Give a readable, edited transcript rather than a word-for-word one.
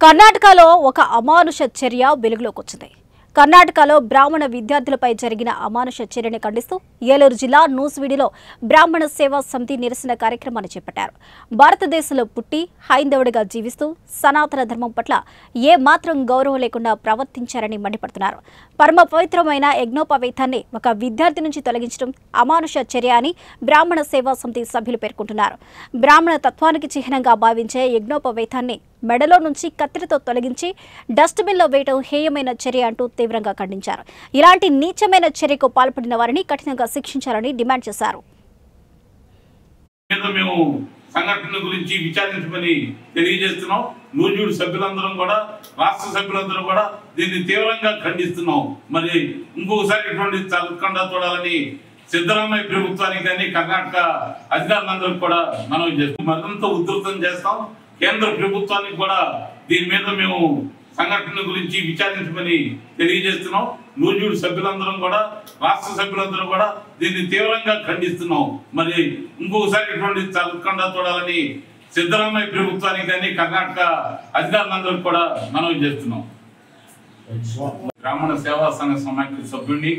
కర్ణాటకలో ఒక అమానుష చర్య వెలుగులోకి వచ్చింది. కర్ణాటకలో బ్రాహ్మణ విద్యార్థులపై జరిగిన అమానుష చర్యని ఖండిస్తూ ఏలూరు జిల్లా నూజివీడులో బ్రాహ్మణ సేవా సమితి నిరసన కార్యక్రమాన్ని చేపట్టారు. భారతదేశంలో పుట్టి హైందవుడిగా జీవిస్తూ సనాతన ధర్మం పట్ల ఏ మాత్రం గౌరవం లేకుండా ప్రవర్తించారని మండిపడుతున్నారు. పరమ పవిత్రమైన యజ్ఞోపవేతాన్ని ఒక విద్యార్థి నుంచి తొలగించడం అమానుష చర్య అని బ్రాహ్మణ సేవా సమితి సభ్యులు పేర్కొంటున్నారు. బ్రాహ్మణ తత్వానికి చిహ్నంగా భావించే యజ్ఞోపవేతాన్ని మెడలో నుంచి కత్తిరితో తొలగించి డస్ట్బిన్లో వేయడం హేయమైన చర్య అంటూ తీవ్రంగా ఖండించారు. ఇలాంటి నీచమైన చర్యకు పాల్పడిన వారిని కఠినంగా శిక్షించాలని డిమాండ్ చేశారు. సంఘటన గురించి విచారించమని తెలియజేస్తున్నాం. నూజివీడు సభ్యులందరం కూడా, రాష్ట్ర సభ్యులందరూ కూడా దీన్ని తీవ్రంగా ఖండిస్తున్నాం. మరి ఇంకొకసారి ఇటువంటి జరగకుండా చూడాలని సిద్ధరామయ్య ప్రభుత్వానికి కానీ కర్ణాటక అధికారులందరూ కూడా మనం చేస్తాం. మరింత ఉధృతం చేస్తాం. కేంద్ర ప్రభుత్వానికి కూడా దీని మీద మేము సంఘటన గురించి విచారించమని తెలియజేస్తున్నాం. నూజివీడు సభ్యులందరం కూడా, రాష్ట్ర సభ్యులందరూ కూడా దీన్ని తీవ్రంగా ఖండిస్తున్నాం. మరి ఇంకొకసారి ఇటువంటి జరగకుండా చూడాలని సిద్ధరామయ్య ప్రభుత్వానికి కానీ కర్ణాటక అధికారులందరూ కూడా మనం చేస్తున్నాం. బ్రాహ్మణ సేవా సంఘ సమాఖ్య సభ్యుడిని